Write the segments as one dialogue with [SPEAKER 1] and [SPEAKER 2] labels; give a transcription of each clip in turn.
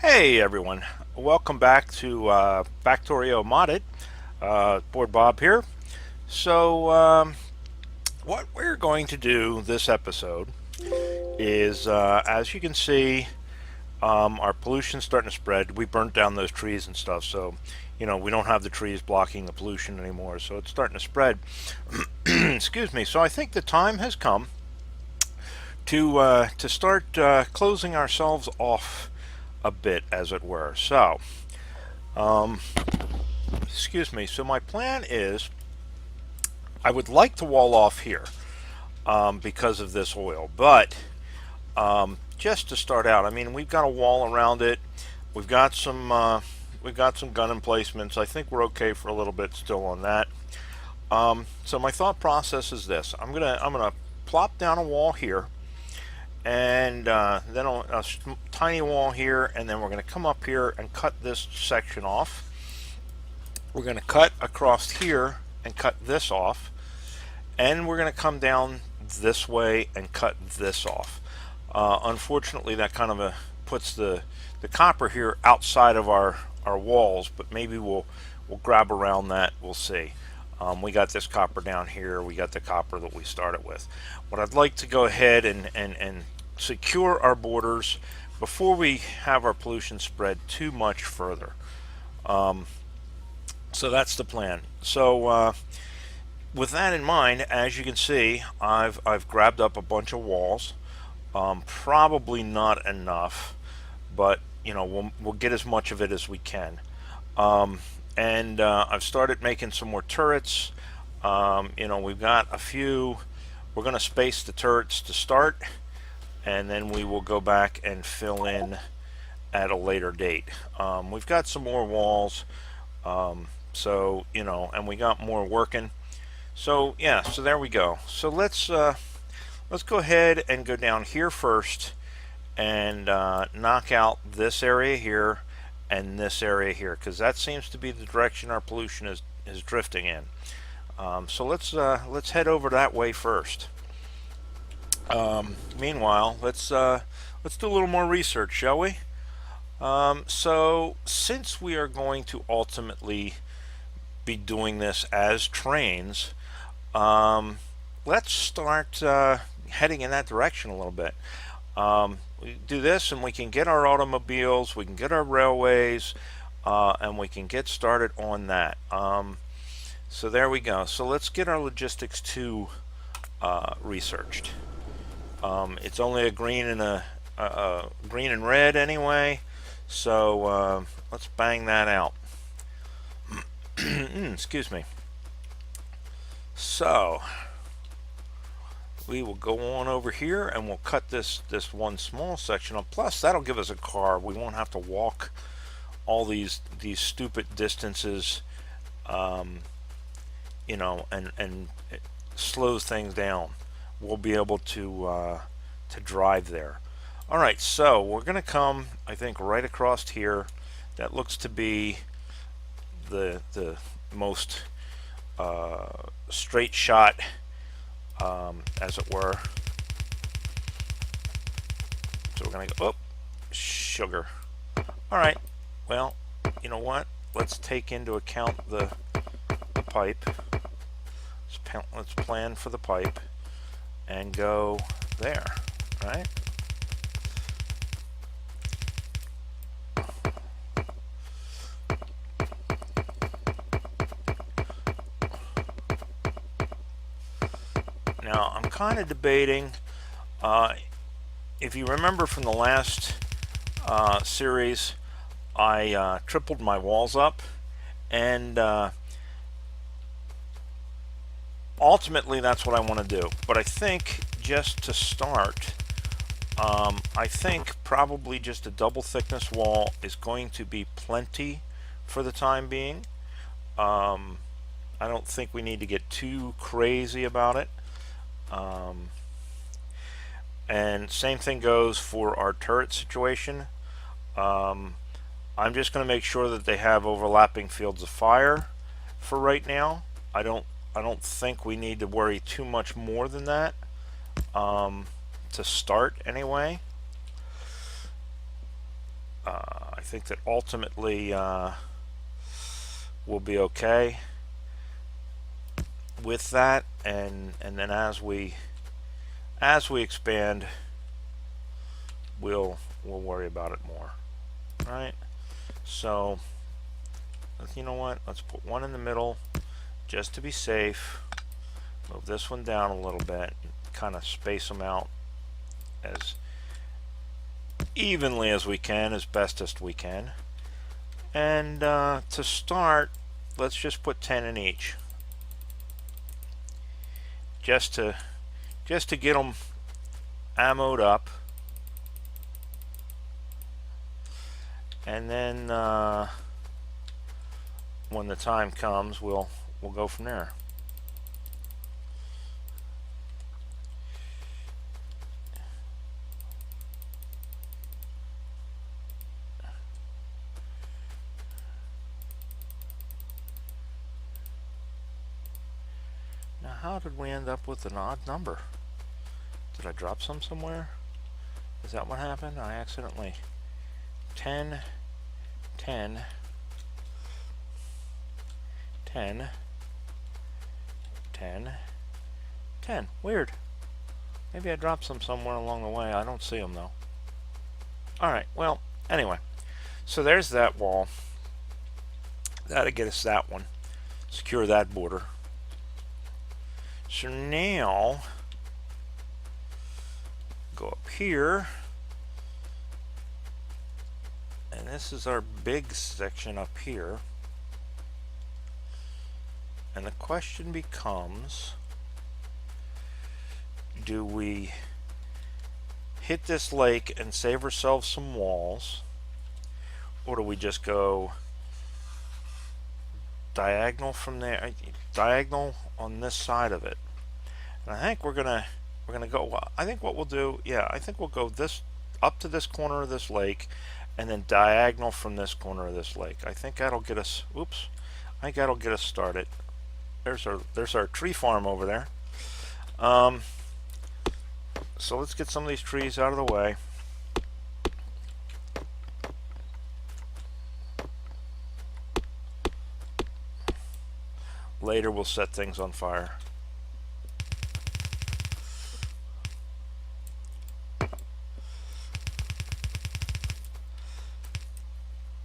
[SPEAKER 1] Hey everyone, welcome back to Factorio Modded. Board Bob here. So, what we're going to do this episode is, as you can see, our pollution's starting to spread. We burnt down those trees and stuff, so we don't have the trees blocking the pollution anymore. So it's starting to spread. Excuse me. So I think the time has come to start closing ourselves off a bit, as it were. So. Um, Excuse me. So my plan is I would like to wall off here because of this oil, but just to start out, I mean, we've got a wall around it. We've got some gun emplacements. I think we're okay for a little bit still on that. So my thought process is this: I'm gonna plop down a wall here, and then a tiny wall here, and then we're gonna come up here and cut this section off. We're going to cut across here and cut this off, and we're going to come down this way and cut this off. Unfortunately, that kind of puts the copper here outside of our walls, but maybe we'll grab around that. We'll see. We got this copper down here. We got the copper that we started with. What I'd like to go ahead and secure our borders before we have our pollution spread too much further. So that's the plan. So with that in mind, as you can see, I've grabbed up a bunch of walls. Probably not enough, but we'll get as much of it as we can. And I've started making some more turrets. We've got a few. We're going to space the turrets to start, and then we will go back and fill in at a later date. We've got some more walls. So and we got more working. So yeah, so there we go. So let's go ahead and go down here first and knock out this area here and this area here, because that seems to be the direction our pollution is drifting in. So let's head over that way first. Meanwhile, let's do a little more research, shall we? So since we are going to ultimately be doing this as trains, let's start heading in that direction a little bit. We do this and we can get our automobiles, we can get our railways, and we can get started on that. So there we go. So let's get our logistics 2 researched. It's only a green and a green and red anyway, so let's bang that out. Excuse me. So we will go on over here and we'll cut this one small section up. Plus that'll give us a car. We won't have to walk all these stupid distances, and it slows things down. We'll be able to drive there. All right, so we're gonna come, I think, right across here. That looks to be the most straight shot, as it were. So we're gonna go, oh, sugar. All right, well, you know what? Let's take into account the pipe. Let's plan for the pipe and go there, right? Now I'm kind of debating, if you remember from the last series, I tripled my walls up, and ultimately that's what I want to do. But I think just to start, I think probably just a double thickness wall is going to be plenty for the time being. I don't think we need to get too crazy about it. And same thing goes for our turret situation. I'm just going to make sure that they have overlapping fields of fire for right now. I don't think we need to worry too much more than that, to start anyway. I think that ultimately we'll be okay with that, and then as we expand, we'll worry about it more. All right. So you know what? Let's put one in the middle just to be safe. Move this one down a little bit, kind of space them out as evenly as we can, as best as we can. And to start, let's just put 10 in each, just to get them ammoed up. And then when the time comes, we'll go from there. Now, how did we end up with an odd number? Did I drop some somewhere? Is that what happened? I accidentally 10, 10, 10, 10, 10. Weird. Maybe I dropped some somewhere along the way. I don't see them though. Alright, well, anyway. So there's that wall. That'll get us that one. Secure that border. So now, go up here. And this is our big section up here. And the question becomes, do we hit this lake and save ourselves some walls, or do we just go diagonal from there, diagonal on this side of it? And I think we're gonna go, I think what we'll do, yeah, I think we'll go this up to this corner of this lake and then diagonal from this corner of this lake. I think that'll get us, oops, I think that'll get us started. There's our tree farm over there. So let's get some of these trees out of the way. Later we'll set things on fire.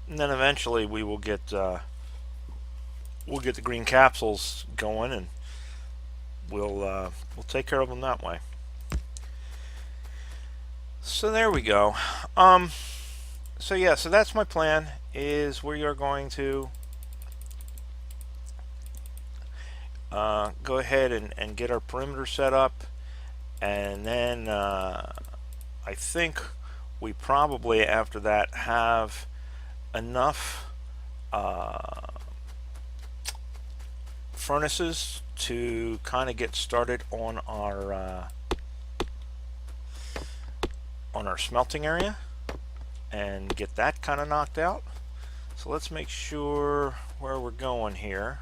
[SPEAKER 1] And then eventually we will get we'll get the green capsules going, and we'll take care of them that way. So there we go. So yeah, so that's my plan, is we are going to go ahead and get our perimeter set up, and then I think we probably after that have enough furnaces to kind of get started on our smelting area and get that kind of knocked out. So let's make sure where we're going here.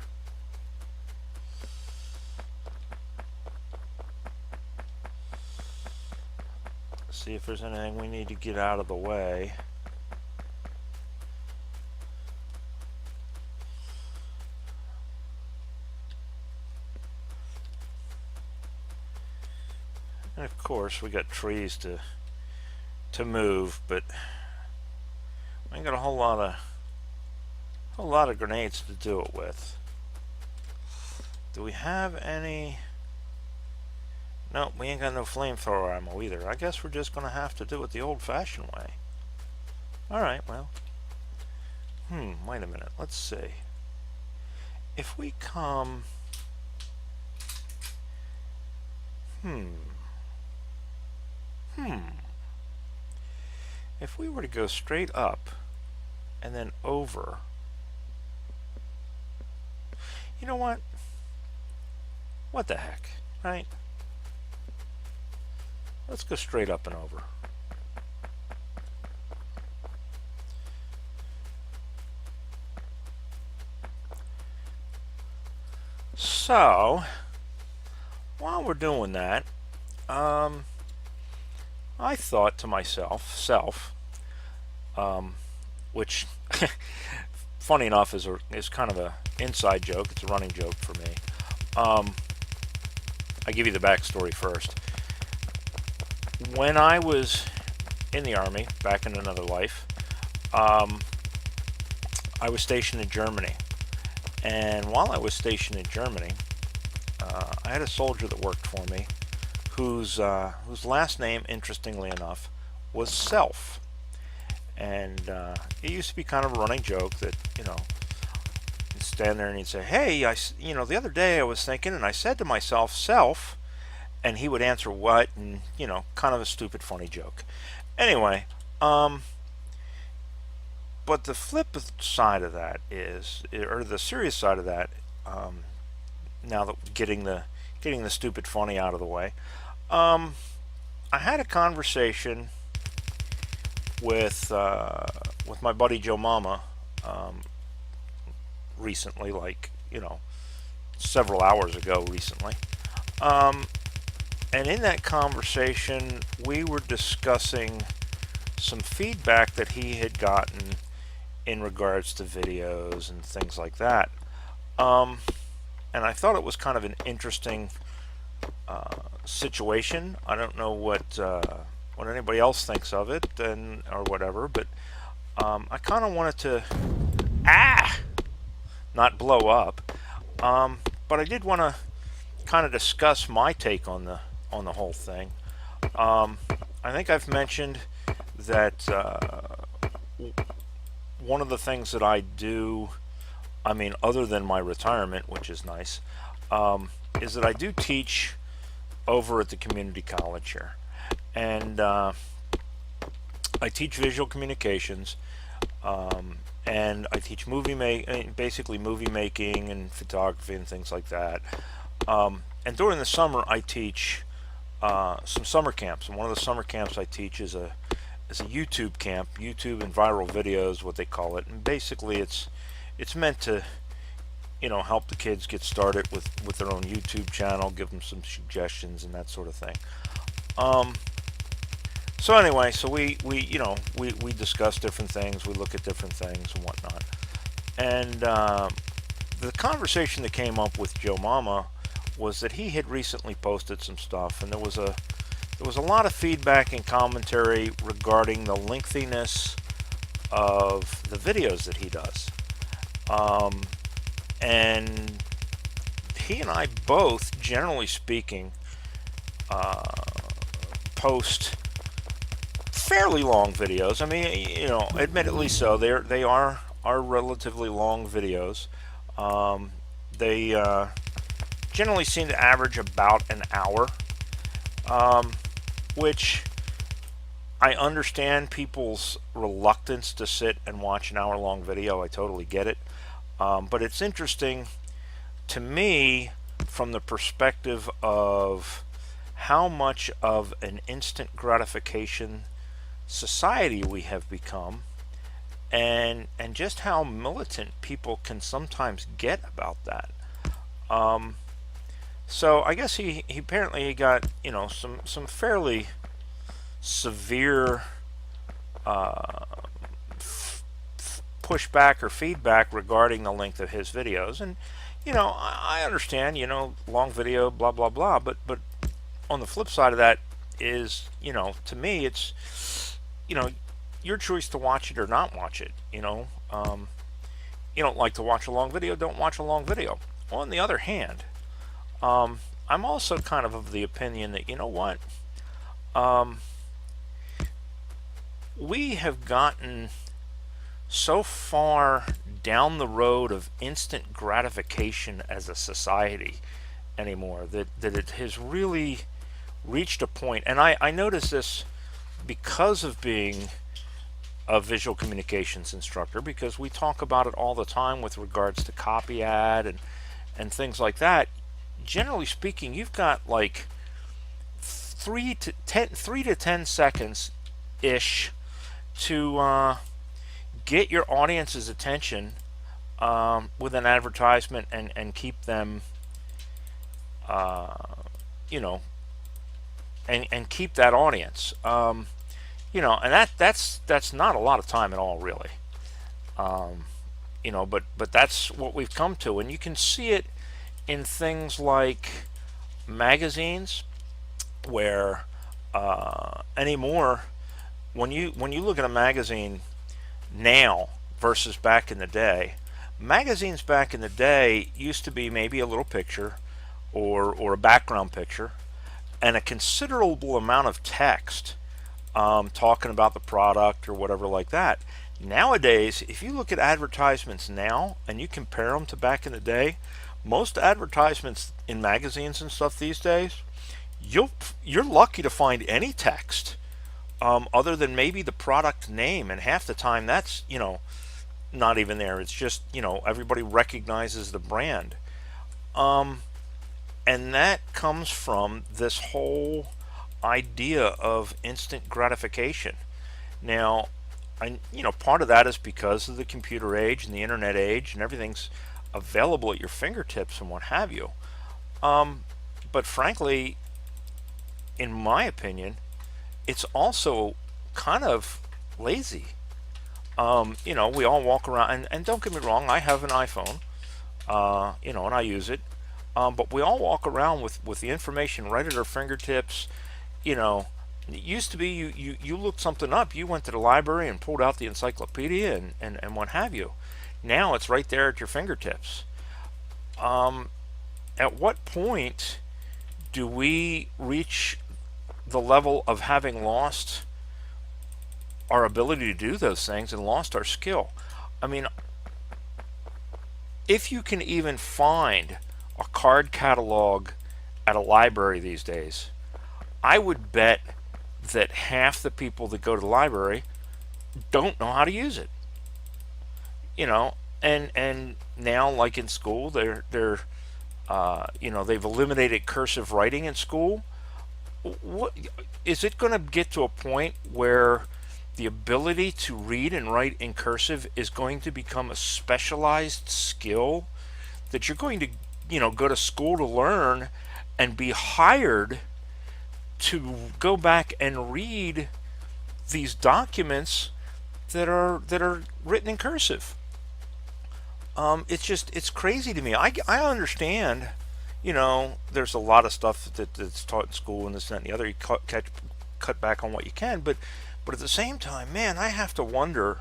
[SPEAKER 1] See if there's anything we need to get out of the way. And of course we got trees to move, but we ain't got a whole lot of grenades to do it with. Do we have any? No, we ain't got no flamethrower ammo either. I guess we're just gonna have to do it the old-fashioned way. Alright, well. Wait a minute, let's see. If we come if we were to go straight up and then over, you know what? What the heck, right? Let's go straight up and over. So, while we're doing that, I thought to myself, which, funny enough, is kind of a inside joke. It's a running joke for me. I give you the backstory first. When I was in the Army, back in another life, I was stationed in Germany. And while I was stationed in Germany, I had a soldier that worked for me whose last name, interestingly enough, was Self. And it used to be kind of a running joke that, he'd stand there and he'd say, hey, the other day I was thinking, and I said to myself, Self, and he would answer what, and, kind of a stupid, funny joke. Anyway, but the flip side of that is, or the serious side of that, now that getting the stupid funny out of the way, I had a conversation with my buddy Joe Mama recently, several hours ago recently. And in that conversation, we were discussing some feedback that he had gotten in regards to videos and things like that. And I thought it was kind of an interesting situation. I don't know what anybody else thinks of it or whatever, but I kind of wanted to not blow up, but I did want to kind of discuss my take on the whole thing. I think I've mentioned that one of the things that I do, other than my retirement, which is nice, is that I do teach over at the community college here. And I teach visual communications, and I teach basically movie making and photography and things like that. And during the summer, I teach some summer camps. And one of the summer camps I teach is a YouTube camp, YouTube and viral videos, what they call it. And basically, it's meant to, help the kids get started with their own YouTube channel, give them some suggestions and that sort of thing. So anyway, so we discuss different things, we look at different things and whatnot. And the conversation that came up with Joe Mama was that he had recently posted some stuff, and there was a lot of feedback and commentary regarding the lengthiness of the videos that he does. And he and I both, generally speaking, post fairly long videos. Admittedly so. They are relatively long videos. They generally seem to average about an hour, which I understand people's reluctance to sit and watch an hour-long video. I totally get it. But it's interesting to me from the perspective of how much of an instant gratification society we have become, and just how militant people can sometimes get about that. So I guess he apparently got some fairly severe pushback or feedback regarding the length of his videos. And I understand, long video, blah blah blah, but on the flip side of that is, to me, it's your choice to watch it or not watch it. You don't like to watch a long video, don't watch a long video. On the other hand, I'm also kind of the opinion that, what, we have gotten so far down the road of instant gratification as a society anymore that it has really reached a point, and I notice this because of being a visual communications instructor, because we talk about it all the time with regards to copy ad and things like that. Generally speaking, you've got like 3 to 10 seconds ish to get your audience's attention with an advertisement and keep them and keep that audience, and that's not a lot of time at all, really. But that's what we've come to, and you can see it in things like magazines, where anymore, when you look at a magazine now versus back in the day, magazines back in the day used to be maybe a little picture or a background picture and a considerable amount of text, talking about the product or whatever like that. Nowadays, if you look at advertisements now and you compare them to back in the day, most advertisements in magazines and stuff these days, you're lucky to find any text, other than maybe the product name, and half the time that's not even there. It's just everybody recognizes the brand, and that comes from this whole idea of instant gratification. Now, part of that is because of the computer age and the internet age, and everything's available at your fingertips and what have you. But frankly, in my opinion, it's also kind of lazy. We all walk around, and don't get me wrong, I have an iPhone, and I use it. But we all walk around with the information right at our fingertips. It used to be you looked something up, you went to the library and pulled out the encyclopedia and what have you. Now it's right there at your fingertips. At what point do we reach the level of having lost our ability to do those things and lost our skill? I mean, if you can even find a card catalog at a library these days, I would bet that half the people that go to the library don't know how to use it. And now, like in school, they've eliminated cursive writing in school. What is it going to get to a point where the ability to read and write in cursive is going to become a specialized skill that you're going to go to school to learn and be hired to go back and read these documents that are written in cursive? It's crazy to me. I understand, there's a lot of stuff that's taught in school and this and that and the other. You cut back on what you can, but at the same time, man, I have to wonder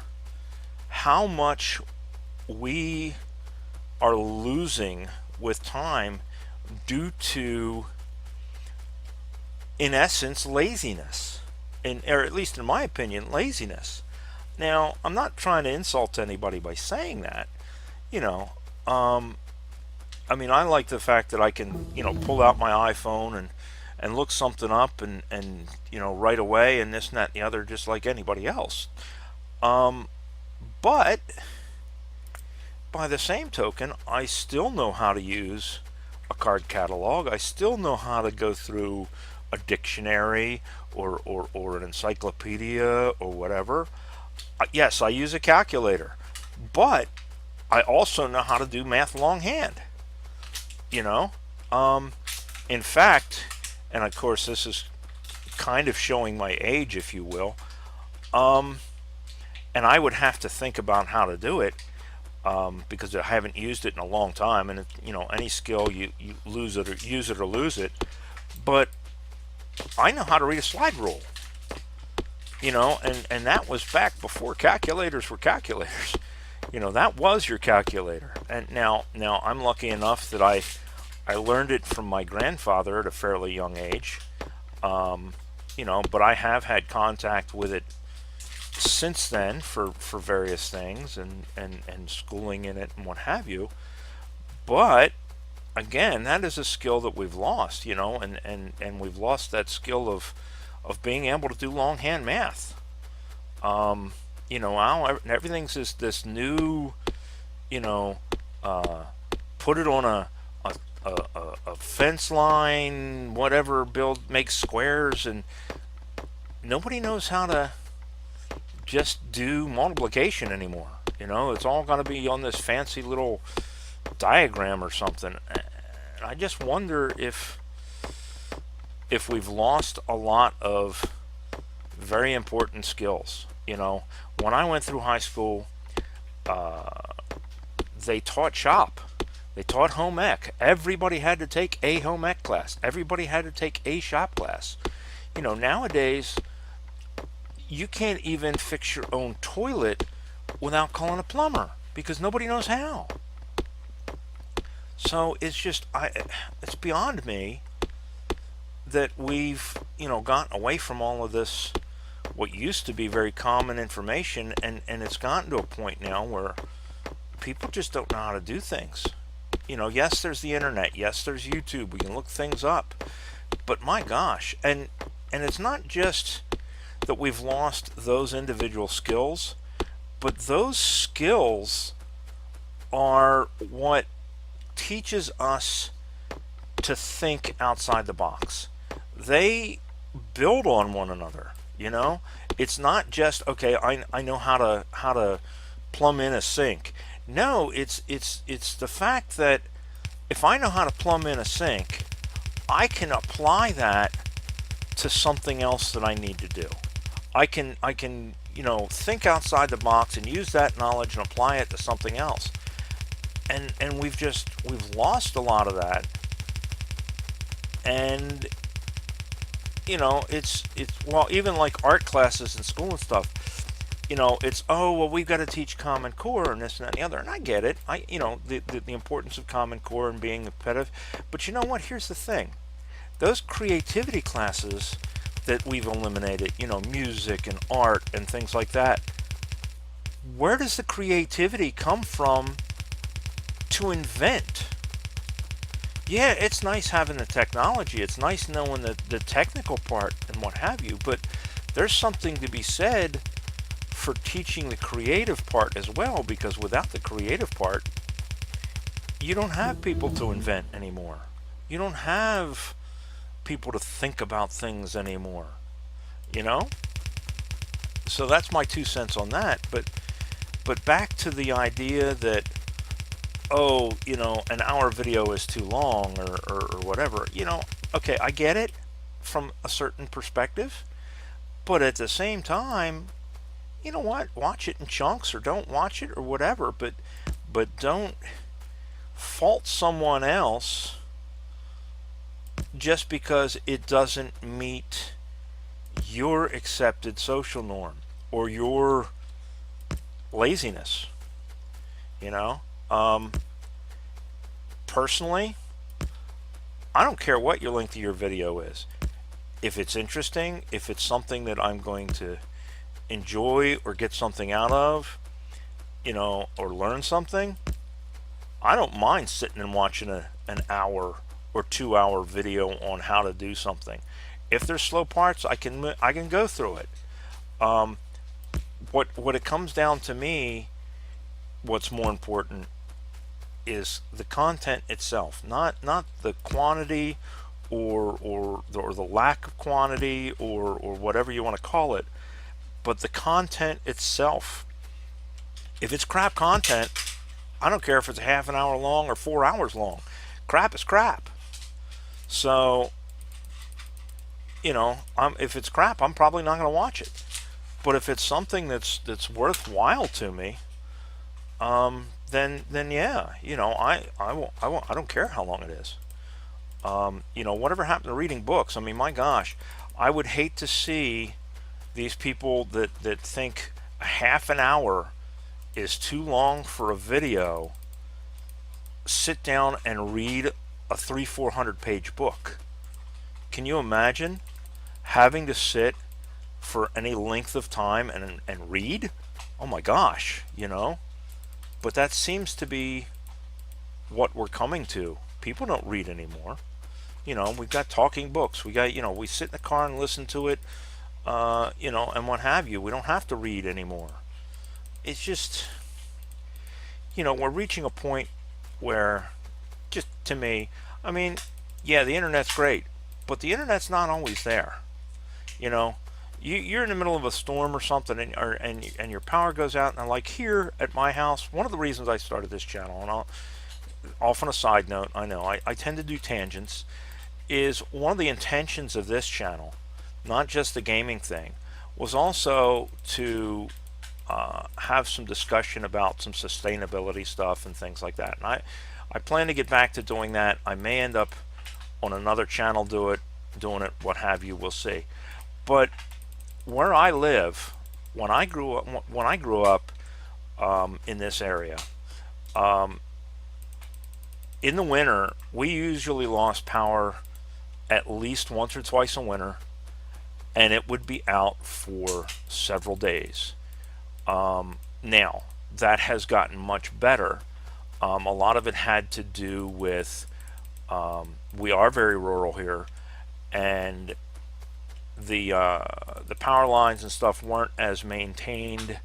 [SPEAKER 1] how much we are losing with time due to, in essence, laziness, or at least in my opinion, laziness. Now, I'm not trying to insult anybody by saying that. I like the fact that I can, pull out my iPhone and look something up and right away and this and that and the other, just like anybody else. But by the same token, I still know how to use a card catalog. I still know how to go through a dictionary or an encyclopedia or whatever. Yes, I use a calculator, but I also know how to do math longhand. In fact, and of course this is kind of showing my age, if you will, and I would have to think about how to do it, because I haven't used it in a long time, and any skill you lose it or use it or lose it. But I know how to read a slide rule, and that was back before calculators were calculators. That was your calculator. And now I'm lucky enough that I learned it from my grandfather at a fairly young age. But I have had contact with it since then for various things and schooling in it and what have you. But again, that is a skill that we've lost, and we've lost that skill of being able to do longhand math. Now everything's this new, put it on a fence line, whatever, make squares, and nobody knows how to just do multiplication anymore. It's all going to be on this fancy little diagram or something. And I just wonder if we've lost a lot of very important skills. When I went through high school, they taught shop. They taught home ec. Everybody had to take a home ec class. Everybody had to take a shop class. Nowadays, you can't even fix your own toilet without calling a plumber because nobody knows how. So it's beyond me that we've, gotten away from all of this, what used to be very common information, and it's gotten to a point now where people just don't know how to do things. Yes, there's the internet. Yes, there's YouTube. We can look things up. But my gosh, and it's not just that we've lost those individual skills, but those skills are what teaches us to think outside the box. They build on one another. It's not just, okay, I know how to plumb in a sink. No, it's the fact that if I know how to plumb in a sink, I can apply that to something else that I need to do. I can think outside the box and use that knowledge and apply it to something else. And we've lost a lot of that. And it's well, even like art classes in school and stuff, it's, oh, well, we've got to teach Common Core and this and that and the other. And I get it. The importance of Common Core and being competitive. But you know what? Here's the thing. Those creativity classes that we've eliminated, music and art and things like that, where does the creativity come from to invent? Yeah, it's nice having the technology. It's nice knowing the technical part and what have you. But there's something to be said for teaching the creative part as well, because without the creative part, you don't have people to invent anymore. You don't have people to think about things anymore. So that's my 2 cents on that. But back to the idea that, oh, an hour video is too long or whatever. Okay, I get it from a certain perspective, but at the same time, you know what? Watch it in chunks or don't watch it or whatever, but don't fault someone else just because it doesn't meet your accepted social norm or your laziness. Personally, I don't care what your length of your video is. If it's interesting, if it's something that I'm going to enjoy or get something out of, or learn something, I don't mind sitting and watching an hour or 2 hour video on how to do something. If there's slow parts, I can go through it. What it comes down to me, what's more important is the content itself, not the quantity or the lack of quantity or whatever you want to call it, but the content itself. If it's crap content, I don't care if it's a half an hour long or 4 hours long. Crap is crap. So, if it's crap, I'm probably not going to watch it. But if it's something that's worthwhile to me, then yeah, I don't care how long it is. Whatever happened to reading books? I mean, my gosh, I would hate to see these people that think a half an hour is too long for a video sit down and read a 300-400 page book. Can you imagine having to sit for any length of time and read? Oh my gosh, But that seems to be what we're coming to. People don't read anymore. We've got talking books. We got, we sit in the car and listen to it, and what have you. We don't have to read anymore. It's just, we're reaching a point where, just to me, I mean, yeah, the internet's great, but the internet's not always there. You're in the middle of a storm or something, and your power goes out. And like here at my house, one of the reasons I started this channel, and off on a side note, I know I tend to do tangents, is one of the intentions of this channel, not just the gaming thing, was also to have some discussion about some sustainability stuff and things like that. And I plan to get back to doing that. I may end up on another channel doing it, what have you. We'll see. But where I live, when I grew up in this area, um, in the winter, we usually lost power at least once or twice a winter, and it would be out for several days. Now, that has gotten much better. A lot of it had to do with we are very rural here, and the power lines and stuff weren't as maintained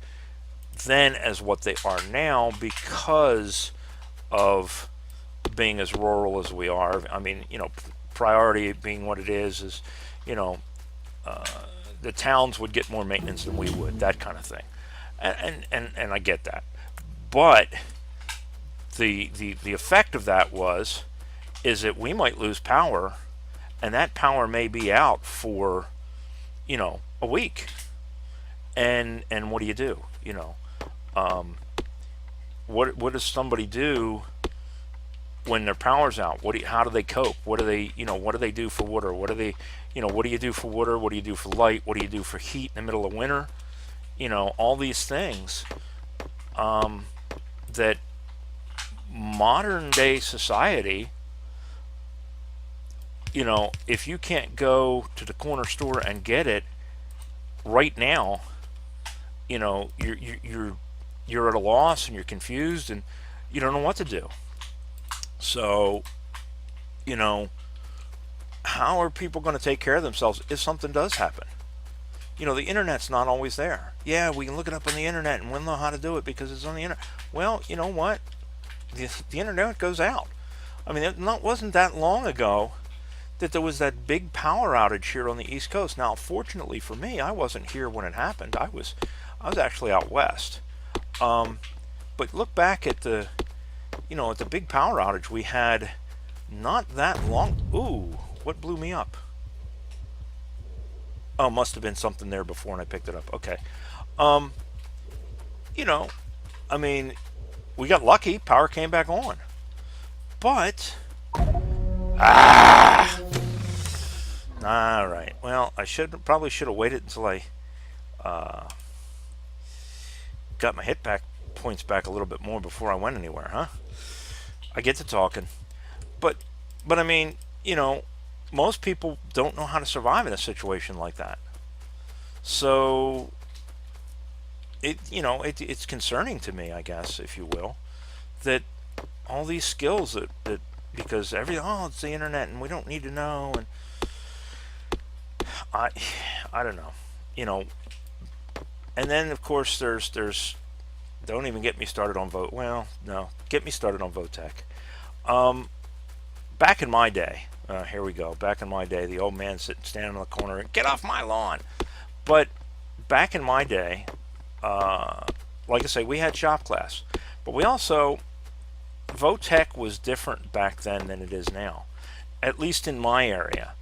[SPEAKER 1] then as what they are now because of being as rural as we are. I mean, priority being what it is, you know, the towns would get more maintenance than we would, that kind of thing. And I get that. But the effect of that is that we might lose power, and that power may be out for, a week. And what do you do? Um, what does somebody do when their power's out? How do they cope? What do they do for water? What do you do for water? What do you do for light? What do you do for heat in the middle of winter? All these things that modern day society, if you can't go to the corner store and get it right now, you're at a loss and you're confused and you don't know what to do. So, how are people going to take care of themselves if something does happen? The internet's not always there. Yeah, we can look it up on the internet and we'll know how to do it because it's on the internet. Well, you know what? The internet goes out. I mean, wasn't that long ago that there was that big power outage here on the East Coast. Now, fortunately for me, I wasn't here when it happened. I was actually out west. But look back at the big power outage we had not that long. Ooh, what blew me up? Oh, must have been something there before and I picked it up. Okay. I mean, we got lucky. Power came back on. But, all right. Well, I probably should have waited until I got my hit back points back a little bit more before I went anywhere, huh? I get to talking. But I mean, most people don't know how to survive in a situation like that. So it's concerning to me, I guess, if you will, that all these skills that because it's the internet and we don't need to know, and I don't know, and then of course there's don't even get me started on get me started on Votech. Back in my day, here we go. Back in my day, the old man standing in the corner and get off my lawn. But back in my day, like I say, we had shop class, but we also Votech was different back then than it is now. At least in my area.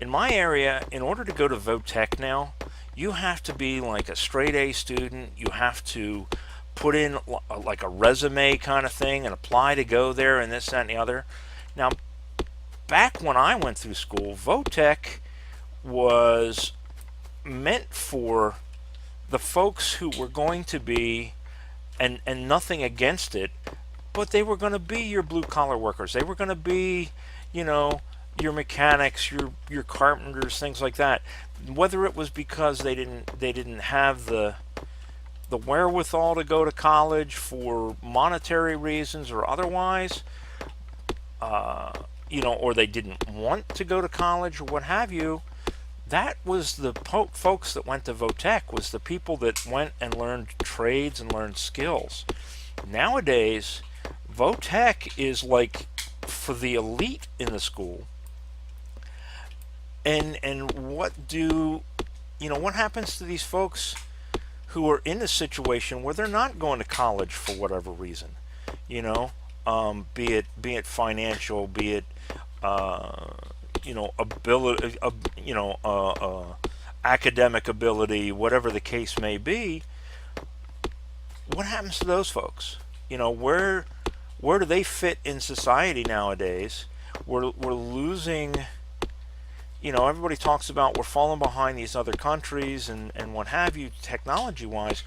[SPEAKER 1] In my area, in order to go to Votech now, you have to be like a straight A student. You have to put in like a resume kind of thing and apply to go there and this, that, and the other. Now, back when I went through school, Votech was meant for the folks who were going to be, and nothing against it, but they were going to be your blue collar workers. They were going to be, your mechanics, your carpenters, things like that. Whether it was because they didn't have the wherewithal to go to college for monetary reasons or otherwise, or they didn't want to go to college or what have you, that was the folks that went to Votech, was the people that went and learned trades and learned skills. Nowadays, Votech is like for the elite in the school. And what happens to these folks who are in a situation where they're not going to college for whatever reason, be it financial, be it ability, academic ability, whatever the case may be. what happens to those folks? You know, where do they fit in society nowadays? We're losing. You know, everybody talks about we're falling behind these other countries and what have you, technology wise,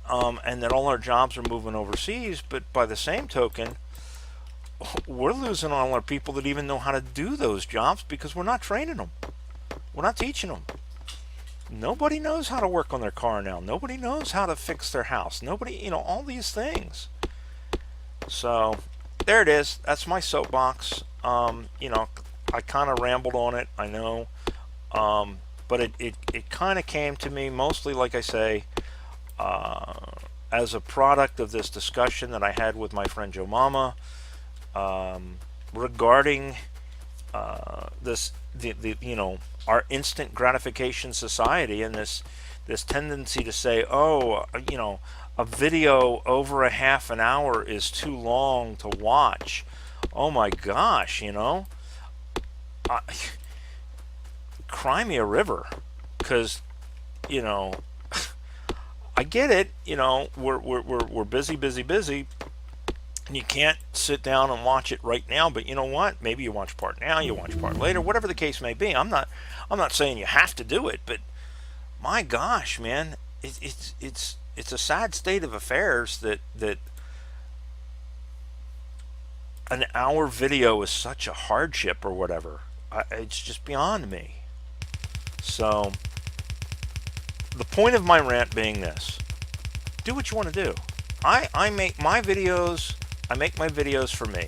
[SPEAKER 1] and that all our jobs are moving overseas. But by the same token, we're losing all our people that even know how to do those jobs because we're not training them. We're not teaching them. Nobody knows how to work on their car now. Nobody knows how to fix their house. Nobody, you know, all these things. So there it is. That's my soapbox. You know, I kind of rambled on it, I know. But it kind of came to me mostly, like I say, as a product of this discussion that I had with my friend Joe Mama regarding the you know, our instant gratification society and this tendency to say, oh, you know, a video over a half an hour is too long to watch. Oh my gosh, you know, cry me a river, because you know, I get it. You know, we're busy, and you can't sit down and watch it right now. But you know what? Maybe you watch part now, you watch part later, whatever the case may be. I'm not saying you have to do it, but my gosh, man, it's a sad state of affairs that an hour video is such a hardship or whatever. It's just beyond me. So the point of my rant being this: do what you want to do. I make my videos. I make my videos for me.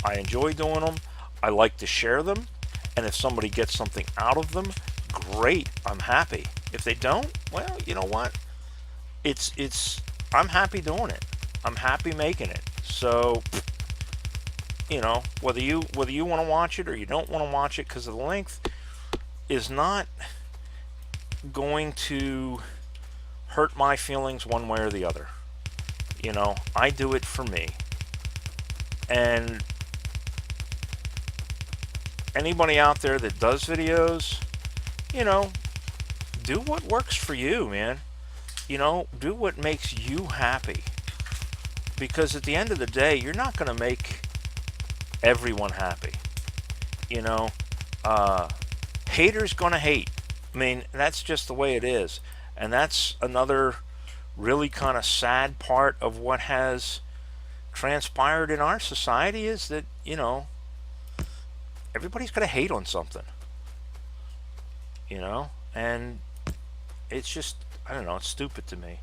[SPEAKER 1] I enjoy doing them. I like to share them, and if somebody gets something out of them, great. I'm happy. If they don't, well, you know what? It's I'm happy doing it. I'm happy making it. So, you know, whether you want to watch it or you don't want to watch it because of the length is not going to hurt my feelings one way or the other. You know, I do it for me. And anybody out there that does videos, you know, do what works for you, man. You know, do what makes you happy. Because at the end of the day, you're not going to make everyone happy. You know, haters going to hate. I mean, that's just the way it is. And that's another really kind of sad part of what has transpired in our society, is that, you know, everybody's going to hate on something. You know, and it's just, I don't know, it's stupid to me.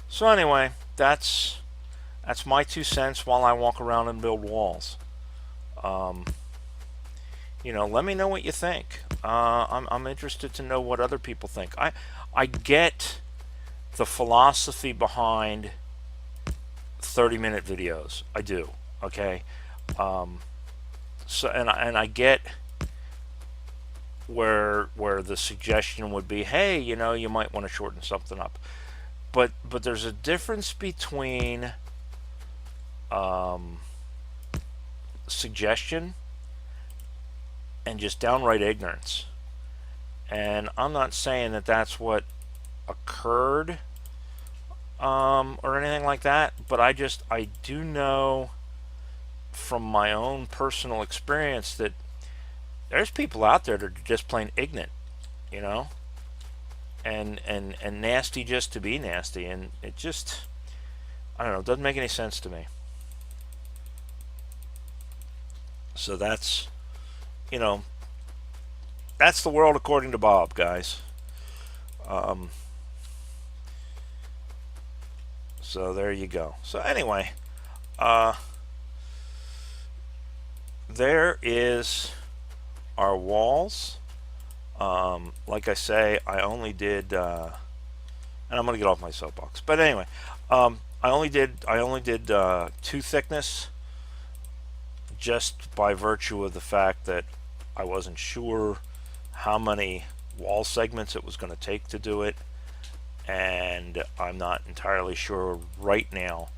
[SPEAKER 1] So anyway, that's my 2 cents while I walk around and build walls. You know, let me know what you think. I'm interested to know what other people think. I get the philosophy behind 30-minute videos. I do. Okay. So and I get where the suggestion would be, hey, you know, you might want to shorten something up. But there's a difference between suggestion and just downright ignorance. And I'm not saying that that's what occurred or anything like that, but I do know from my own personal experience that there's people out there that are just plain ignorant, you know, and nasty just to be nasty, and it just, I don't know, it doesn't make any sense to me. So that's, you know, that's the world according to Bob, guys. So there you go. So anyway, there is our walls. Like I say, I only did, and I'm gonna get off my soapbox. But anyway, I only did 2 thickness, just by virtue of the fact that I wasn't sure how many wall segments it was going to take to do it, and I'm not entirely sure right now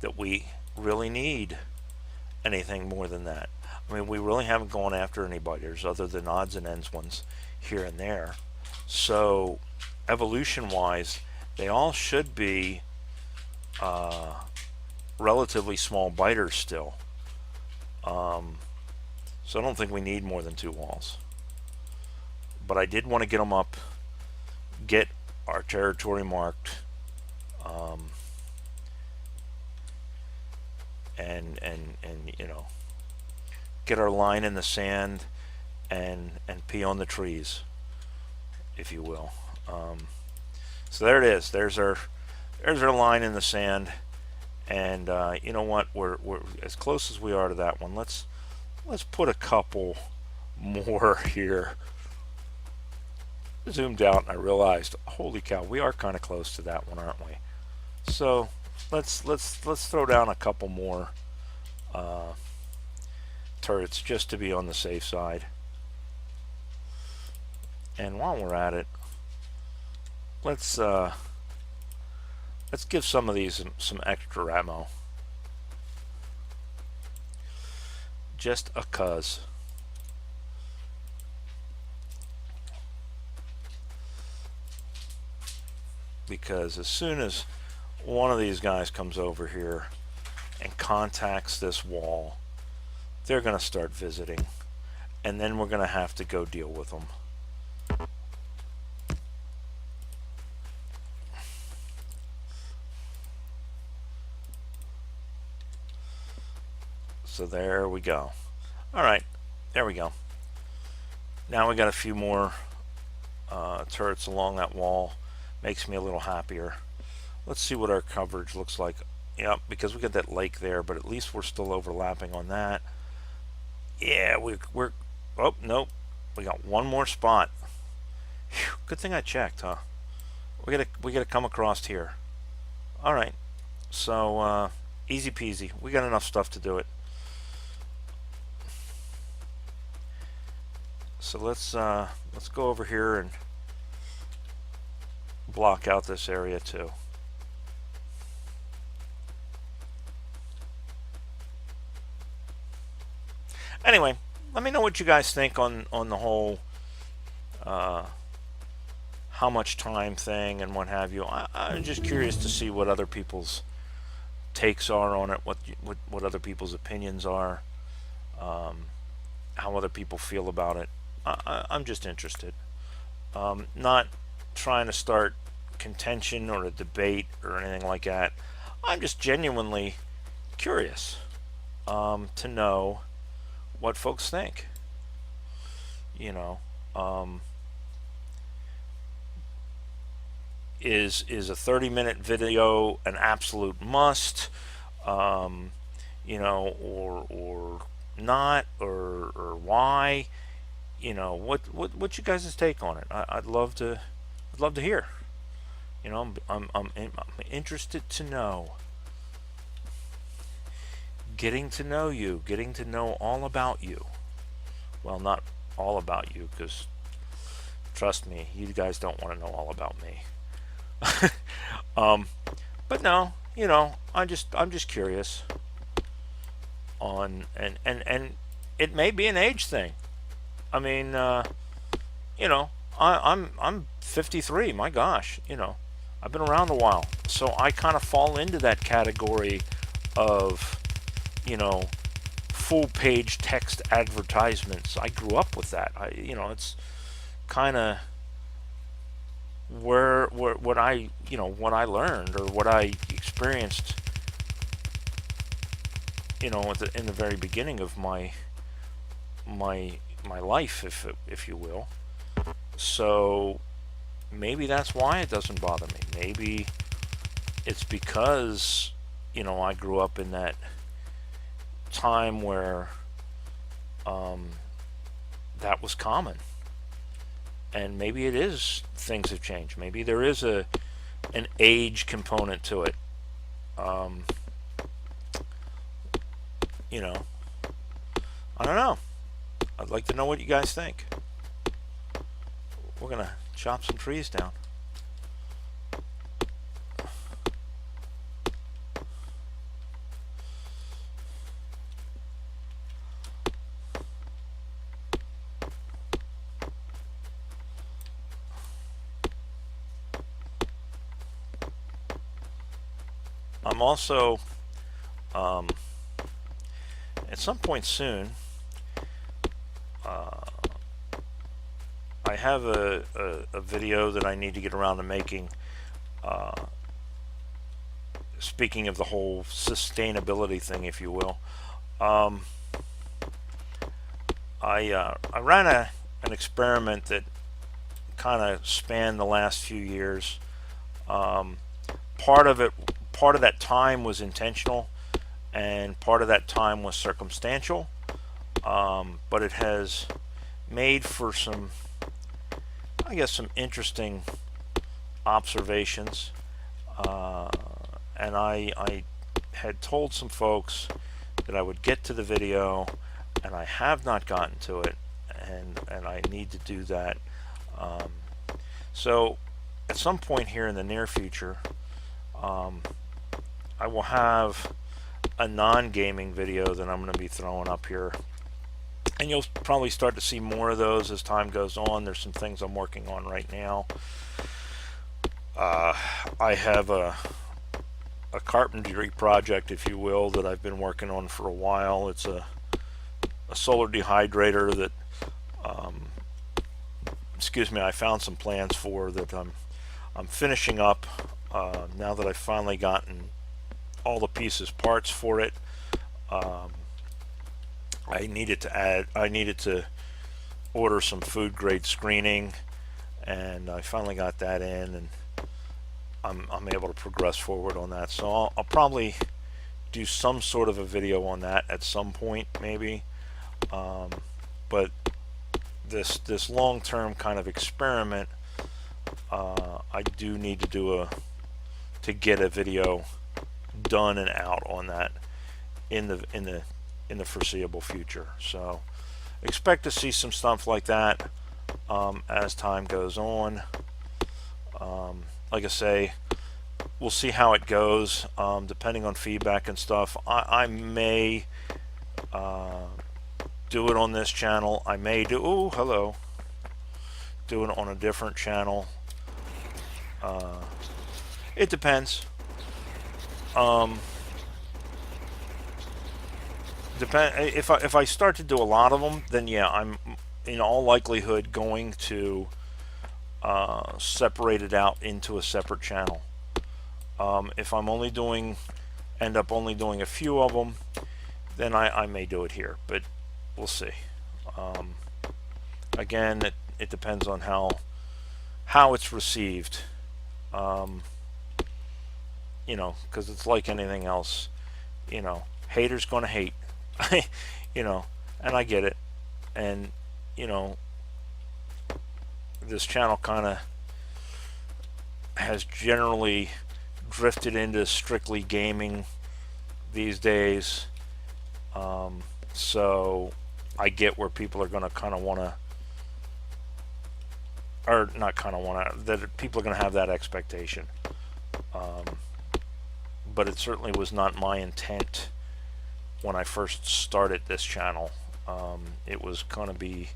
[SPEAKER 1] that we really need anything more than that. I mean, we really haven't gone after anybody other than odds and ends ones here and there. So evolution wise, they all should be relatively small biters still. So I don't think we need more than 2 walls. But I did want to get them up, get our territory marked, and you know, get our line in the sand and pee on the trees, if you will. So there it is. There's our line in the sand, and you know what? We're as close as we are to that one. Let's put a couple more here. Zoomed out and I realized, holy cow, we are kind of close to that one, aren't we? So let's throw down a couple more turrets just to be on the safe side. And while we're at it, let's give some of these some extra ammo, just a cuz. Because as soon as one of these guys comes over here and contacts this wall, they're going to start visiting, and then we're going to have to go deal with them. So there we go. All right, there we go. Now we got a few more turrets along that wall. Makes me a little happier. Let's see what our coverage looks like. Yep, because we got that lake there, but at least we're still overlapping on that. Yeah, we're oh nope, we got one more spot. Whew, good thing I checked, huh? We gotta come across here. All right, so easy peasy. We got enough stuff to do it. So let's go over here and block out this area too. Anyway, let me know what you guys think on the whole how much time thing and what have you. I'm just curious to see what other people's takes are on it, what other people's opinions are, how other people feel about it. I'm just interested. Not trying to start contention or a debate or anything like that. I'm just genuinely curious to know what folks think. You know, is a 30-minute video an absolute must? You know, or not, or why? You know, what you guys' take on it? I'd love to hear. You know, I'm interested to know. Getting to know you, getting to know all about you. Well, not all about you, because trust me, you guys don't want to know all about me. But no, you know, I'm just curious on, and it may be an age thing. I mean, you know, I'm 53. My gosh, you know, I've been around a while, so I kind of fall into that category of, you know, full-page text advertisements. I grew up with that. You know, it's kind of where what I, you know, what I learned or what I experienced, you know, in the very beginning of my life, if you will. So maybe that's why it doesn't bother me. Maybe it's because, you know, I grew up in that time where that was common, and maybe it is, things have changed. Maybe there is an age component to it. You know, I don't know. I'd like to know what you guys think. We're gonna chop some trees down. I'm also at some point soon, I have a video that I need to get around to making, speaking of the whole sustainability thing, if you will. I ran an experiment that kind of spanned the last few years. Part of that time was intentional, and part of that time was circumstantial. But it has made for some, I guess, some interesting observations. And I had told some folks that I would get to the video, and I have not gotten to it, and I need to do that. So at some point here in the near future, I will have a non-gaming video that I'm going to be throwing up here, and you'll probably start to see more of those as time goes on. There's some things I'm working on right now. I have a carpentry project, if you will, that I've been working on for a while. It's a solar dehydrator that, excuse me, I found some plans for that I'm finishing up now that I've finally gotten all the pieces, parts for it. I needed to order some food grade screening, and I finally got that in, and I'm able to progress forward on that. So I'll probably do some sort of a video on that at some point, maybe. But this long-term kind of experiment, I do need to get a video done and out on that in the foreseeable future. So expect to see some stuff like that as time goes on. Like I say, we'll see how it goes, depending on feedback and stuff. I may do it on this channel. I may do it on a different channel. It depends. If I start to do a lot of them, then yeah, I'm in all likelihood going to separate it out into a separate channel. If I'm end up only doing a few of them, then I may do it here, but we'll see. Again, it depends on how it's received. You know, because it's like anything else. You know, haters gonna hate. You know, and I get it. And you know, this channel kind of has generally drifted into strictly gaming these days. So I get where people are going to kind of want to, or not kind of want to, that people are going to have that expectation. But it certainly was not my intent when I first started this channel. It was going to be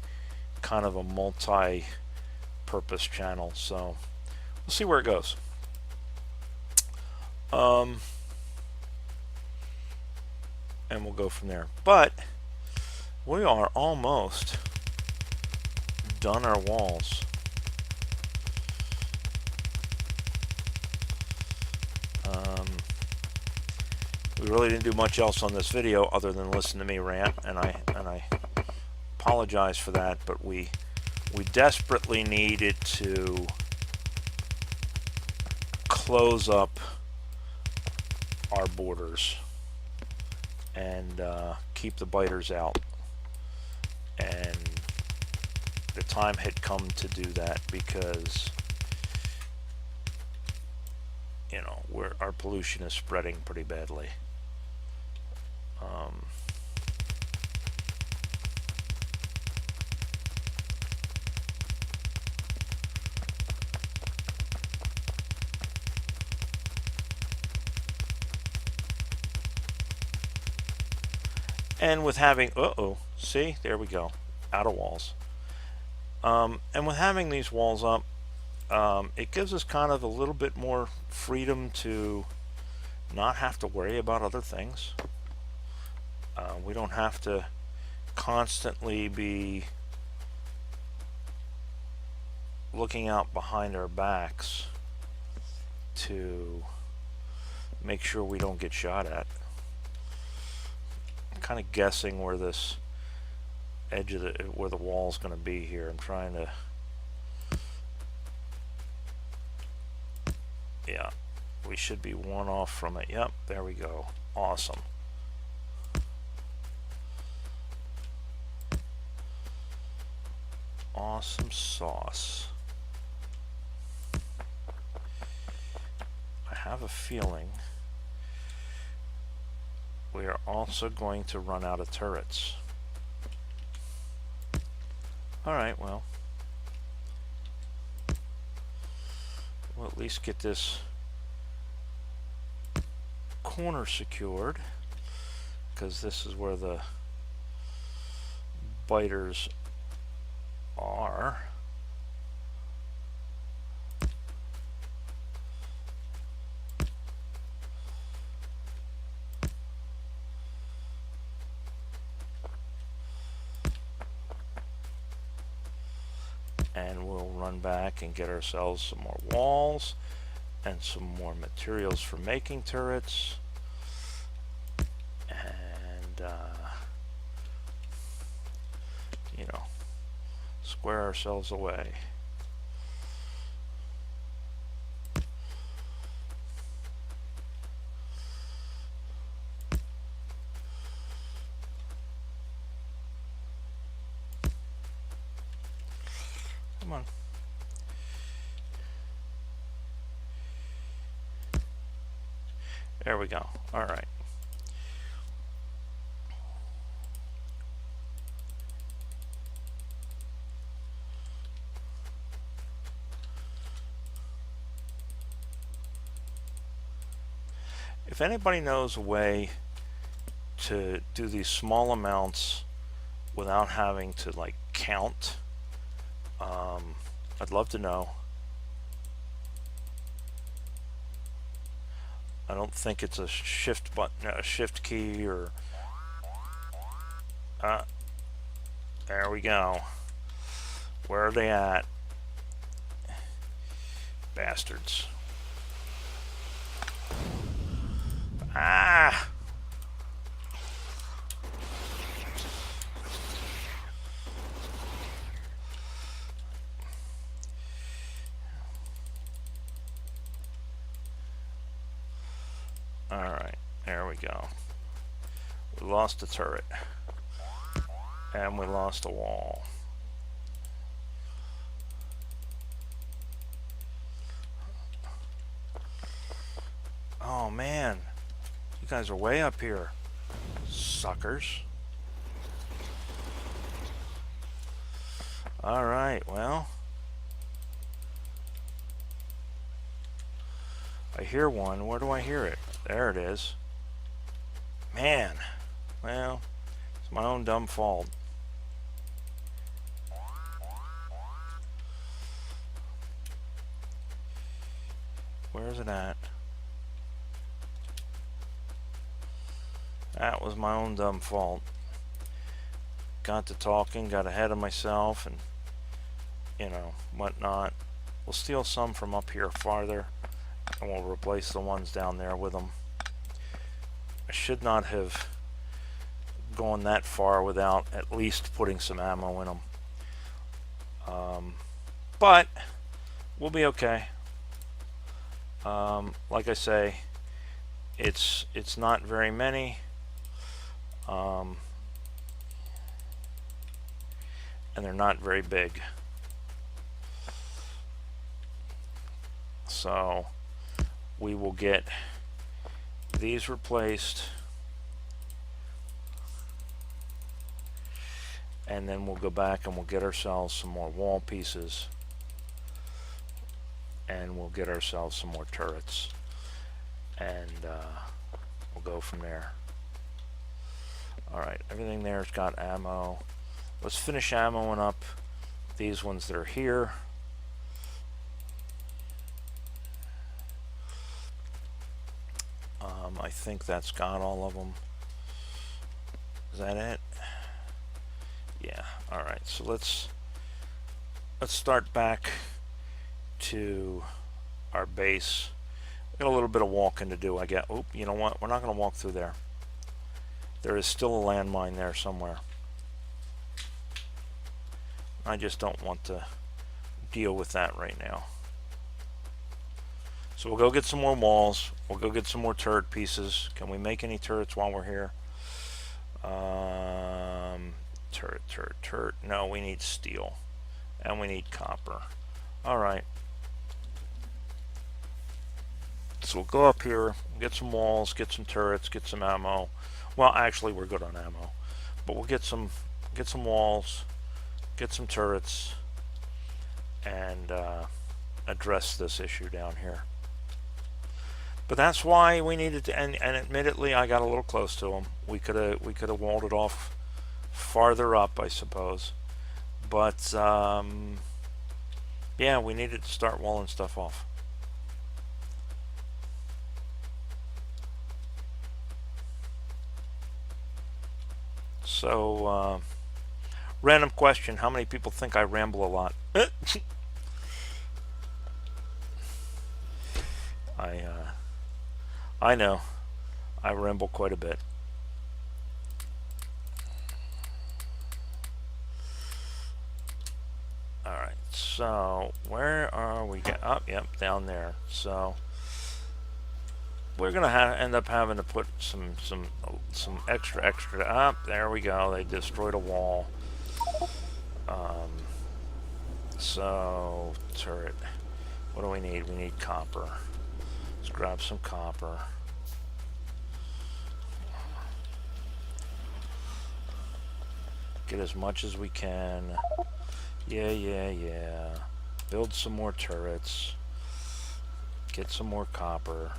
[SPEAKER 1] kind of a multi-purpose channel, so we'll see where it goes. And we'll go from there. But we are almost done our walls. We really didn't do much else on this video other than listen to me rant, and I apologize for that, but we desperately needed to close up our borders and keep the biters out, and the time had come to do that because, you know, our pollution is spreading pretty badly. And with having, see, there we go, out of walls. And with having these walls up, it gives us kind of a little bit more freedom to not have to worry about other things. We don't have to constantly be looking out behind our backs to make sure we don't get shot at. I'm kind of guessing where this edge of where the wall's going to be here. I'm trying to, yeah, we should be one off from it. Yep, there we go. Awesome. Awesome sauce. I have a feeling we are also going to run out of turrets. Alright, well, we'll at least get this corner secured, because this is where the biters are. And we'll run back and get ourselves some more walls and some more materials for making turrets, and you know, square ourselves away. Come on. There we go. All right. If anybody knows a way to do these small amounts without having to like count, I'd love to know. I don't think it's a shift button, a shift key, or there we go. Where are they at? Bastards. Ah! Alright, there we go. We lost a turret. And we lost a wall. Oh man, you guys are way up here, suckers. Alright, well, I hear one. Where do I hear it? There it is. Man, well, it's my own dumb fault. Where is it at? That was my own dumb fault. Got to talking, got ahead of myself, and you know, whatnot. We'll steal some from up here farther, and we'll replace the ones down there with them. I should not have gone that far without at least putting some ammo in them. But we'll be okay. Like I say, it's not very many. And they're not very big. So we will get these replaced, and then we'll go back and we'll get ourselves some more wall pieces, and we'll get ourselves some more turrets, and we'll go from there. Alright, everything there's got ammo. Let's finish ammoing up these ones that are here. I think that's got all of them. Is that it? Yeah. All right. So let's start back to our base. Got a little bit of walking to do. I get. Oop. You know what? We're not going to walk through there. There is still a landmine there somewhere. I just don't want to deal with that right now. So we'll go get some more walls. We'll go get some more turret pieces. Can we make any turrets while we're here? Turret. No, we need steel. And we need copper. Alright. So we'll go up here, get some walls, get some turrets, get some ammo. Well, actually, we're good on ammo. But we'll get some walls, get some turrets, and address this issue down here. But that's why we needed to, and admittedly, I got a little close to them. We could have walled it off farther up, I suppose. But yeah, we needed to start walling stuff off. So, random question: how many people think I ramble a lot? I know, I ramble quite a bit. All right, so where are we? Up, yep, down there. So we're gonna end up having to put some extra up. There we go. They destroyed a wall. So turret. What do we need? We need copper. Let's grab some copper. Get as much as we can. Yeah. Build some more turrets. Get some more copper.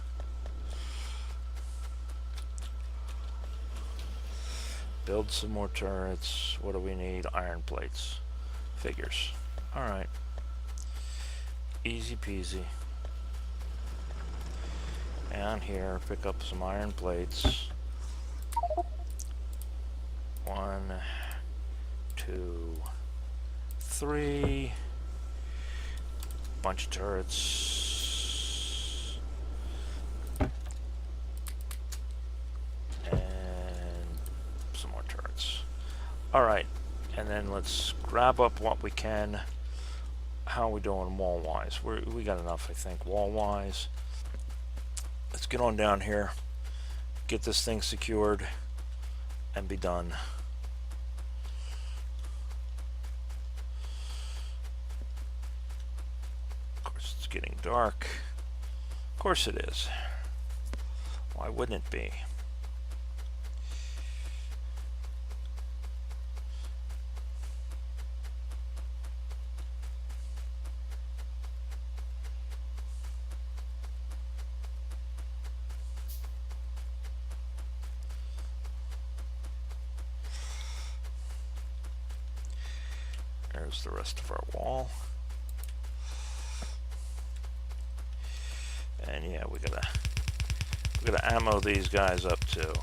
[SPEAKER 1] Build some more turrets. What do we need? Iron plates. Figures. Alright. Easy peasy. Down here, pick up some iron plates. 1, 2, 3. Bunch of turrets. And some more turrets. Alright, and then let's grab up what we can. How are we doing wall-wise? We got enough, I think, wall-wise. Let's get on down here, get this thing secured, and be done. Of course, it's getting dark. Of course it is. Why wouldn't it be? There's the rest of our wall. And yeah, we gotta ammo these guys up too.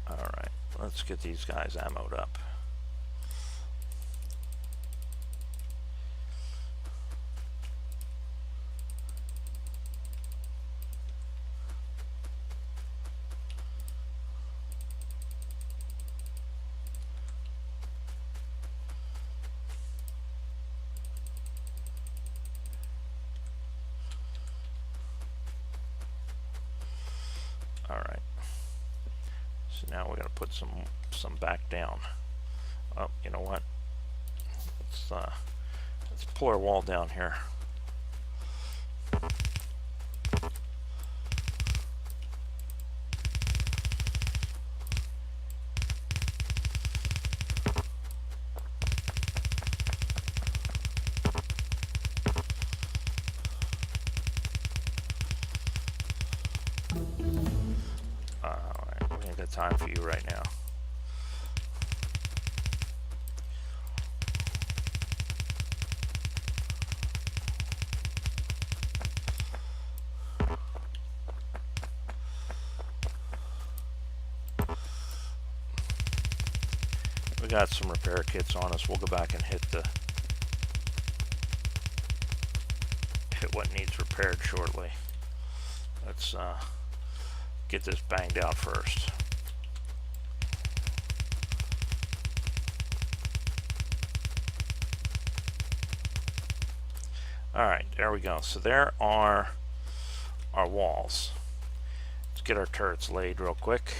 [SPEAKER 1] Alright, let's get these guys ammoed up. Alright, so now we're going to put some back down. Oh, you know what? Let's pull our wall down here. Alright, we ain't got time for you right now. got some repair kits on us. We'll go back and hit what needs repaired shortly. Let's get this banged out first. Alright, there we go. So there are our walls. Let's get our turrets laid real quick.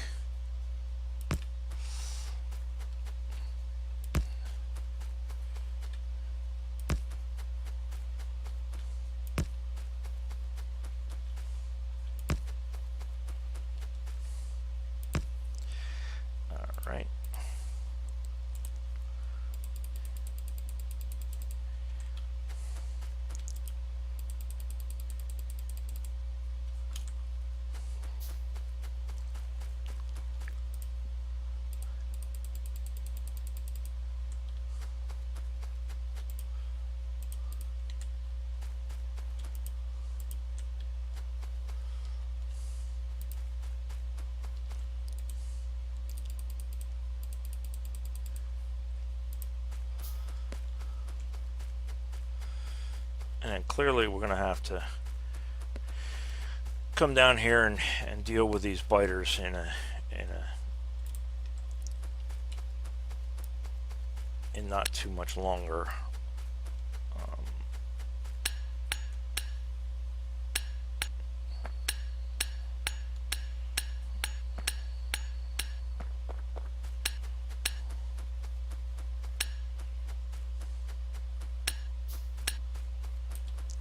[SPEAKER 1] Alright. And clearly we're going to have to come down here and deal with these biters in not too much longer.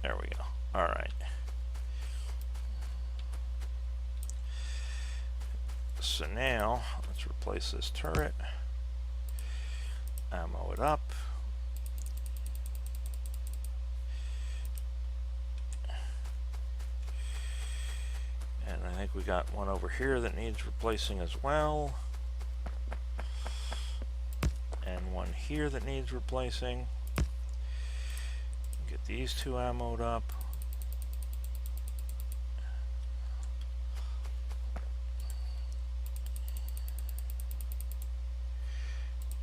[SPEAKER 1] There we go. All right. So now let's replace this turret. Ammo it up. And I think we got one over here that needs replacing as well. And one here that needs replacing. Get these two ammoed up.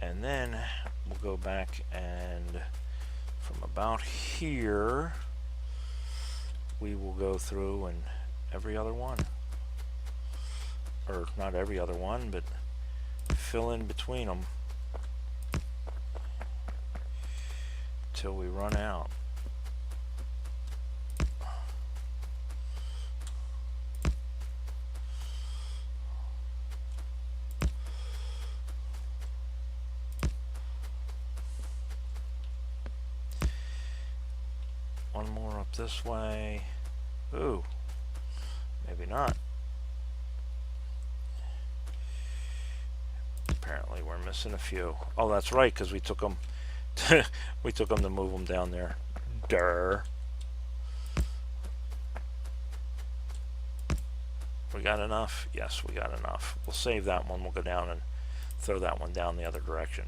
[SPEAKER 1] And then we'll go back and from about here we will go through and every other one, or not every other one, but fill in between them till we run out. One more up this way. Ooh, maybe not. Apparently we're missing a few. Oh, that's right, because we took them we took them to move them down there. Durr. We got enough? Yes, we got enough. We'll save that one. We'll go down and throw that one down the other direction.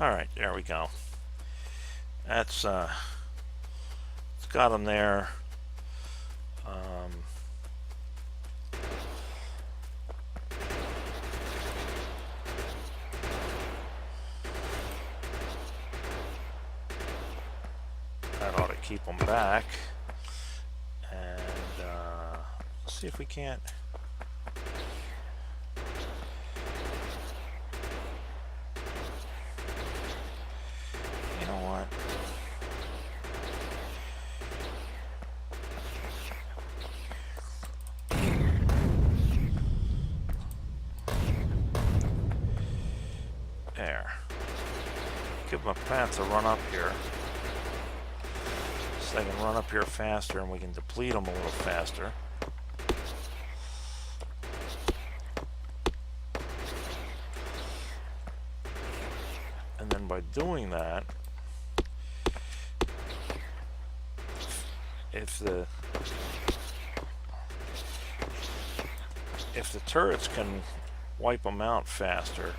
[SPEAKER 1] Alright, there we go. That's, it's got them there. That ought to keep them back. And, let's see if we can't... You know what? There. Give them a path to run up here. So they can run up here faster and we can deplete them a little faster. And then by doing that, if the turrets can wipe them out faster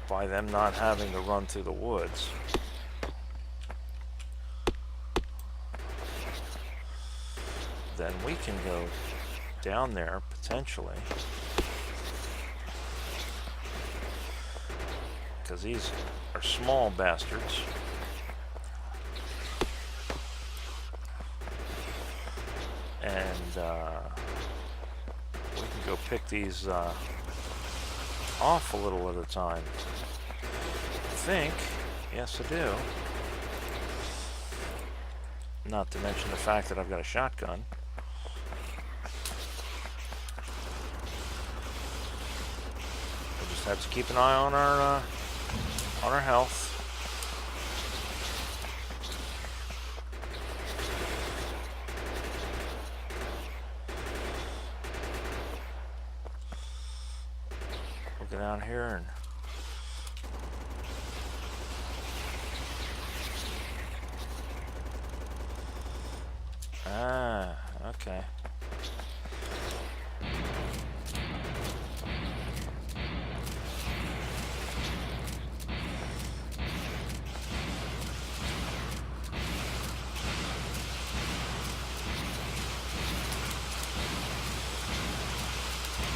[SPEAKER 1] by them not having to run through the woods, then we can go down there potentially, because these are small bastards. And we can go pick these off a little at a time. I think, yes I do. Not to mention the fact that I've got a shotgun. We just have to keep an eye on our health. We'll go down here and okay.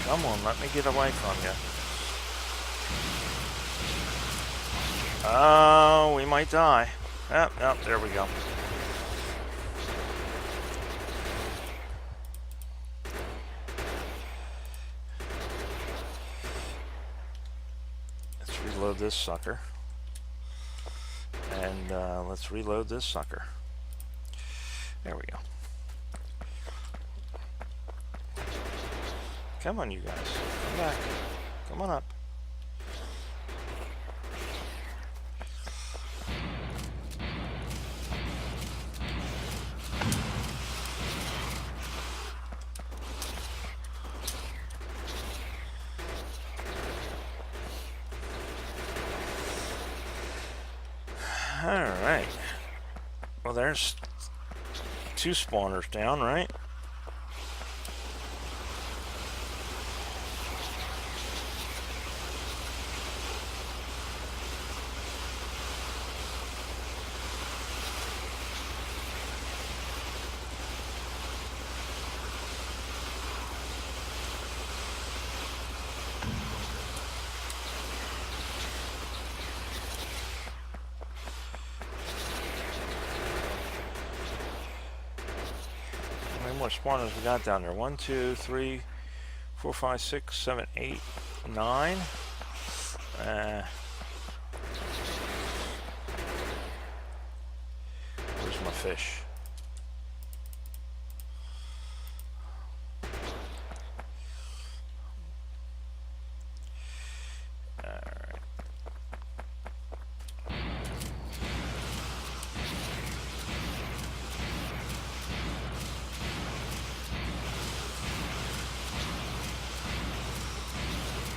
[SPEAKER 1] Come on, let me get away from you. Oh, we might die. Yep, there we go. Let's reload this sucker. And let's reload this sucker. There we go. Come on, you guys. Come back. Come on up. Alright. Well, there's 2 spawners down, right? How many more spawners we got down there? 1, 2, 3, 4, 5, 6, 7, 8, 9. Where's my fish? Alright.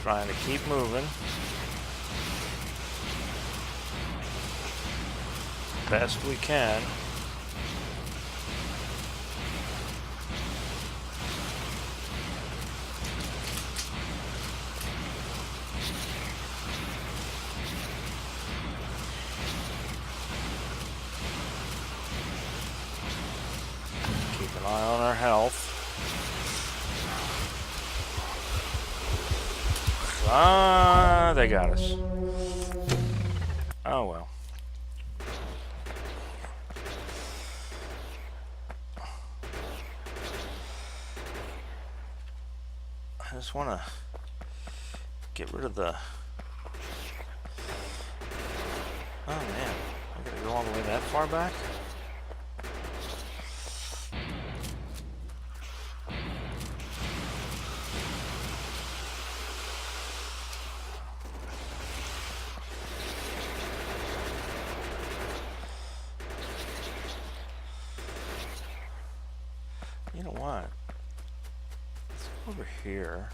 [SPEAKER 1] Trying to keep moving. Best we can. Keep an eye on our health. Ah, they got us. Oh well. I just want to get rid of the... Oh man, I gotta go all the way that far back? You know what? Let's go over here.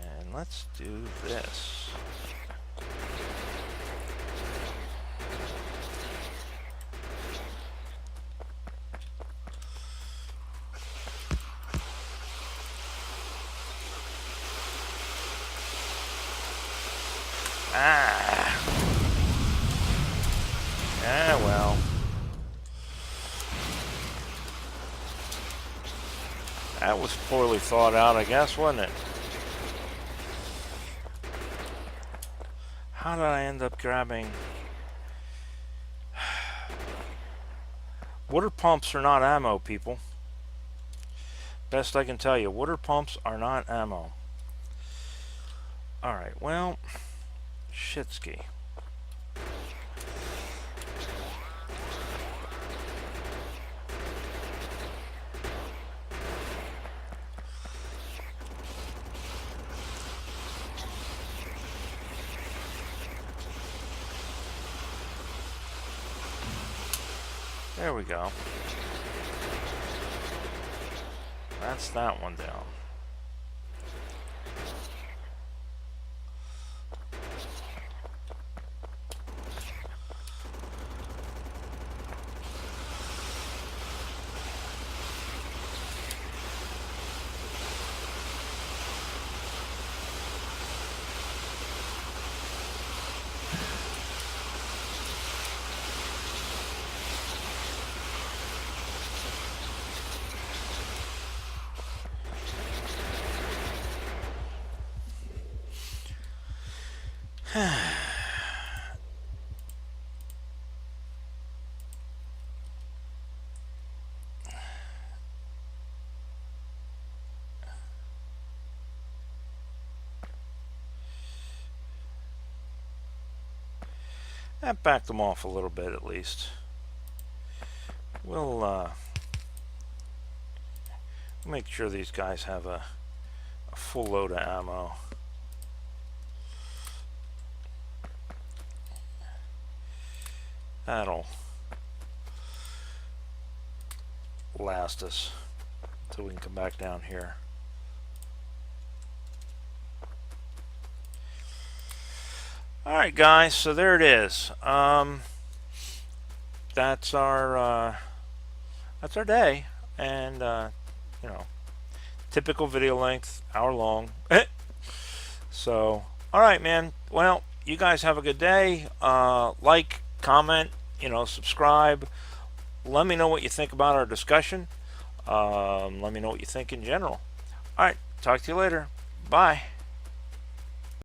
[SPEAKER 1] And let's do this. Ah. Ah, well. That was poorly thought out, I guess, wasn't it? How did I end up grabbing... Water pumps are not ammo, people. Best I can tell you, water pumps are not ammo. Alright, well... Shitski. There we go. That's that one down. That backed them off a little bit at least. We'll make sure these guys have a full load of ammo. That'll last us until we can come back down here. Alright guys, so there it is. That's our day, and you know, typical video length, hour long. So alright man, well, you guys have a good day. Like, comment, you know, subscribe. Let me know what you think about our discussion. Let me know what you think in general. Alright, talk to you later. Bye.